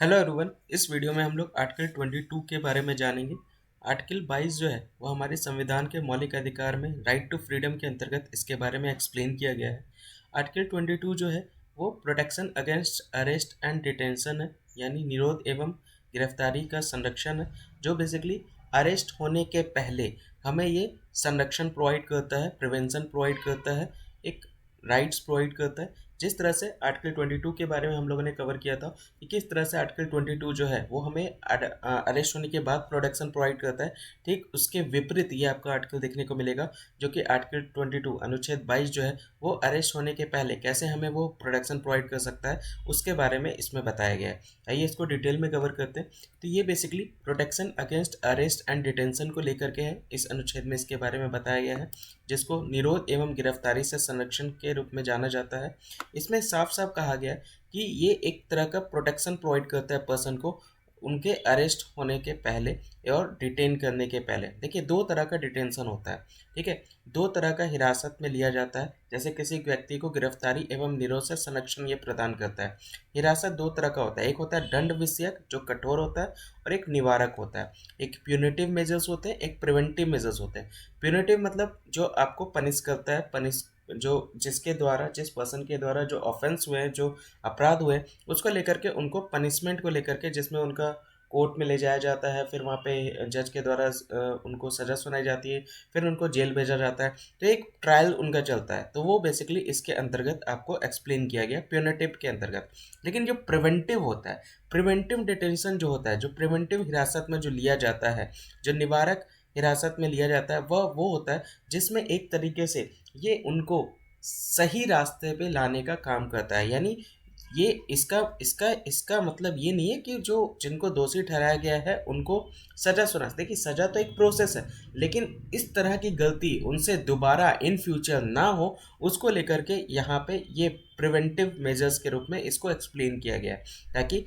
Hello everyone. इस video में हम लोग आर्टिकल 22 के बारे में जानेंगे। आर्टिकल 22 जो है वो हमारे संविधान के मौलिक अधिकार में राइट टू फ्रीडम के अंतर्गत इसके बारे में एक्सप्लेन किया गया है। आर्टिकल 22 जो है वो protection against arrest and detention है, यानी निरोध एवं गिरफ्तारी का संरक्षण है, जो बेसिकली अरेस्ट होने के पहले हमें ये संरक्षण प्रोवाइड करता है, प्रिवेंशन प्रोवाइड करता है, एक राइट्स प्रोवाइड करता है। जिस तरह से आर्टिकल 22 के बारे में हम लोगों ने कवर किया था कि किस तरह से आर्टिकल 22 जो है वो हमें अरेस्ट होने के बाद प्रोटेक्शन प्रोवाइड करता है, ठीक उसके विपरीत ये आपका आर्टिकल देखने को मिलेगा, जो कि आर्टिकल 22 अनुच्छेद 22 जो है वो अरेस्ट होने के पहले कैसे हमें वो प्रोटेक्शन प्रोवाइड कर सकता है उसके बारे में इसमें बताया गया है। आइए इसको डिटेल में कवर करते हैं। तो ये basically protection against arrest and detention को लेकर के है। इस अनुच्छेद में इसके बारे में बताया गया है, जिसको निरोध एवं गिरफ्तारी से संरक्षण के रूप में जाना जाता है। इसमें साफ साफ कहा गया है कि ये एक तरह का प्रोटेक्शन प्रोवाइड करता है पर्सन को उनके अरेस्ट होने के पहले और डिटेन करने के पहले। देखिए, दो तरह का डिटेंशन होता है, ठीक है। दो तरह का हिरासत में लिया जाता है। जैसे किसी व्यक्ति को गिरफ्तारी एवं निरोध से संरक्षण ये प्रदान करता है। हिरासत दो तरह का होता है, एक होता है दंड विषयक जो कठोर होता है, और एक निवारक होता है। एक प्यूनिटिव मेजर्स होते हैं, एक प्रिवेंटिव मेजर्स होते हैं। प्यूनिटिव मतलब जो आपको पनिश करता है, पनिश जो जिसके द्वारा जिस पर्सन के द्वारा जो ऑफेंस हुए हैं, जो अपराध हुए हैं, उसको लेकर के उनको पनिशमेंट को लेकर के, जिसमें उनका कोर्ट में ले जाया जाता है, फिर वहाँ पे जज के द्वारा उनको सज़ा सुनाई जाती है, फिर उनको जेल भेजा जाता है, तो एक ट्रायल उनका चलता है। तो वो बेसिकली इसके अंतर्गत आपको एक्सप्लेन किया गया प्यूनिटिव के अंतर्गत। लेकिन जो प्रिवेंटिव होता है, प्रिवेंटिव डिटेंशन जो होता है, जो प्रिवेंटिव हिरासत में जो लिया जाता है, जो निवारक हिरासत में लिया जाता है, वह वो होता है जिसमें एक तरीके से ये उनको सही रास्ते पे लाने का काम करता है। यानी ये इसका इसका इसका मतलब ये नहीं है कि जो जिनको दोषी ठहराया गया है उनको सजा सुना। देखिए, सजा तो एक प्रोसेस है, लेकिन इस तरह की गलती उनसे दोबारा इन फ्यूचर ना हो, उसको लेकर के यहाँ पे ये प्रिवेंटिव मेजर्स के रूप में इसको एक्सप्लेन किया गया है, ताकि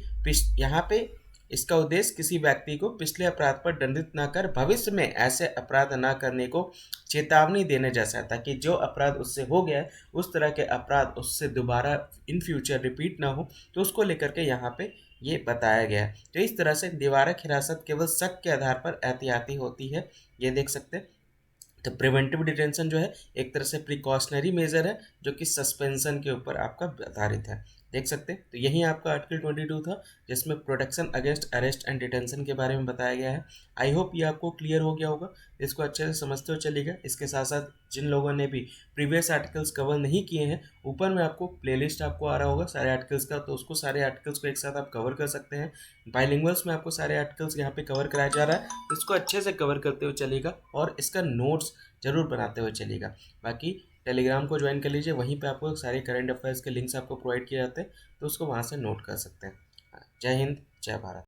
यहाँ पे इसका उद्देश्य किसी व्यक्ति को पिछले अपराध पर दंडित न कर भविष्य में ऐसे अपराध न करने को चेतावनी देने जैसा है, ताकि जो अपराध उससे हो गया है उस तरह के अपराध उससे दोबारा इन फ्यूचर रिपीट ना हो, तो उसको लेकर के यहाँ पे ये बताया गया है। तो इस तरह से निवारक हिरासत केवल शक के आधार पर एहतियाती होती है, ये देख सकते हैं। तो प्रिवेंटिव डिटेंशन जो है एक तरह से प्रिकॉशनरी मेजर है, जो कि सस्पेंशन के ऊपर आपका आधारित है, देख सकते हैं। तो यही आपका आर्टिकल 22 था, जिसमें protection against arrest and detention के बारे में बताया गया है। आई होप ये आपको क्लियर हो गया होगा, इसको अच्छे से समझते हो चलेगा। इसके साथ साथ जिन लोगों ने भी प्रीवियस आर्टिकल्स कवर नहीं किए हैं, ऊपर में आपको प्लेलिस्ट आपको आ रहा होगा सारे आर्टिकल्स का, तो उसको सारे आर्टिकल्स को एक साथ आप कवर कर सकते हैं। बाइलिंगुअल्स में आपको सारे आर्टिकल्स यहाँ पे कवर कराया जा रहा है, इसको अच्छे से कवर करते हुए चलेगा और इसका नोट्स जरूर बनाते हुए चलेगा। बाकी टेलीग्राम को ज्वाइन कर लीजिए, वहीं पे आपको सारे करंट अफेयर्स के लिंक्स आपको प्रोवाइड किए जाते हैं, तो उसको वहाँ से नोट कर सकते हैं। जय हिंद, जय भारत।